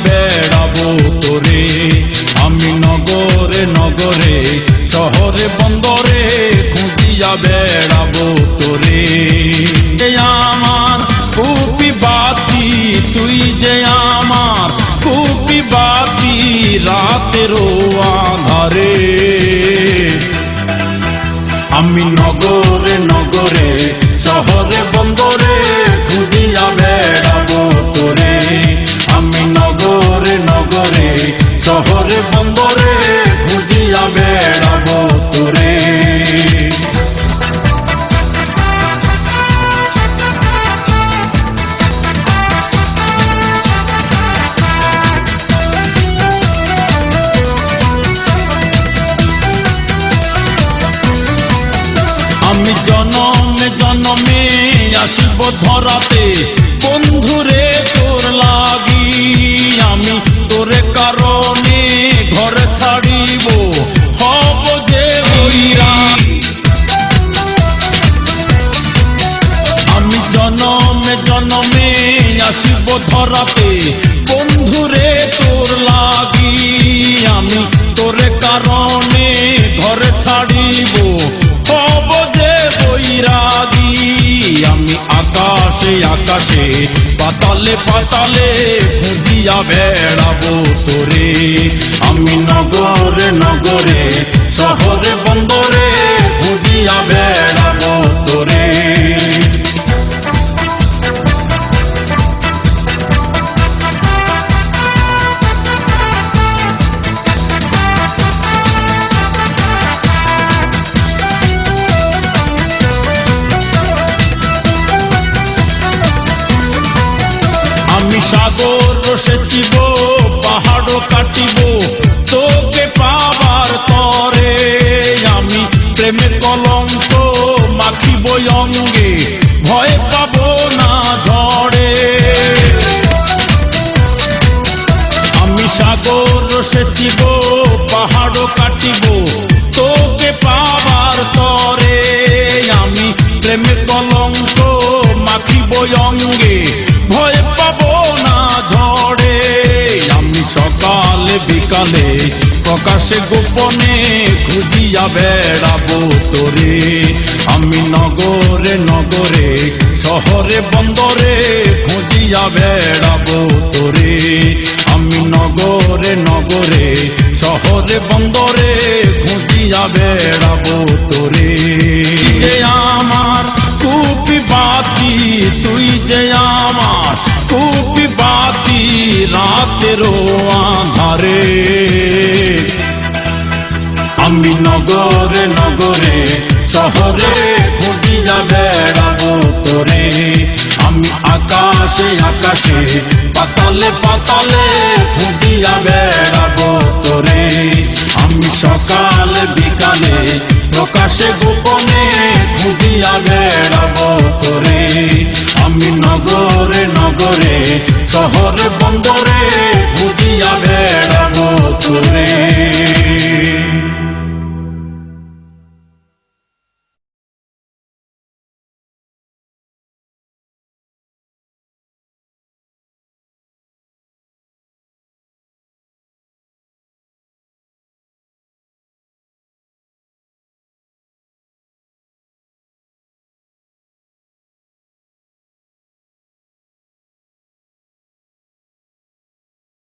বেড়াবো তোরে। আমি নগরে নগরে শহরে বন্দরে খুঁজিয়া বেড়াবো তোরে। আমার কুপি বাতি তুই যে আমার কুপি বাতি রাতেরও আঁধারে। আমি নগরে নগরে শহরে বন্দরে খুঁজিয়া বেড়াবো তোরে। আমি নগরে নগরে শহরে বন্দরে খুঁজিয়া বেড়াবো তোরে। আমি জনমে জনমে আসিব ধরাতে বন্ধুরে তোর লাগি। আমি তোরে কারণে ঘর ছাড়িব হব যে হইয়া। আমি জনমে জনমে আসিব ধরাতে বন্ধুরে তোর লাগি। আমি তোরে কারণে ঘর ছাড়িব হব যে বৈরাগী। আমি আকাশে আকাশে পাতালে পাতালে খুঁজিয়া বেড়াবো তোরে। আমি নগরে নগরে শহরে বন্দরে খুঁজিয়া বেড়াবো তোরে। আমি সাগর সেচিব পাহাড় কাটিব তোকে পাবার তরে। আমি প্রেমে কলঙ্ক মাখিব অঙ্গে ভয় পাব না ঝড়ে। আমি সাগর সেচিব পাহাড় কাটিব তোকে পাবার তরে। আমি প্রেমে কলঙ্ক মাখিব অঙ্গে ভয় পাব না ঝড়ে। আমি সকালে বিকালে প্রকাশে গোপনে খুঁজিয়া বেড়াবো তোরে। আমি নগরে নগরে শহরে বন্দরে খুঁজিয়া বেড়াবো তোরে। আমি নগরে নগরে শহরে বন্দরে খুঁজিয়া বেড়াবো তোরে। যে আমার কুপি বাতি তুই যে আমার কুপি বাতি রাতেরও আঁধারে। আমি নগরে নগরে শহরে খুঁজিয়া বেড়াবো তোরে। আমি আকাশে আকাশে পাতালে পাতালে খুঁজিয়া বেড়াবো তোরে। আমি সকালে বিকালে প্রকাশে গোপনে খুঁজিয়া বেড়াবো তোরে। আমি নগরে নগরে শহরে বন্দরে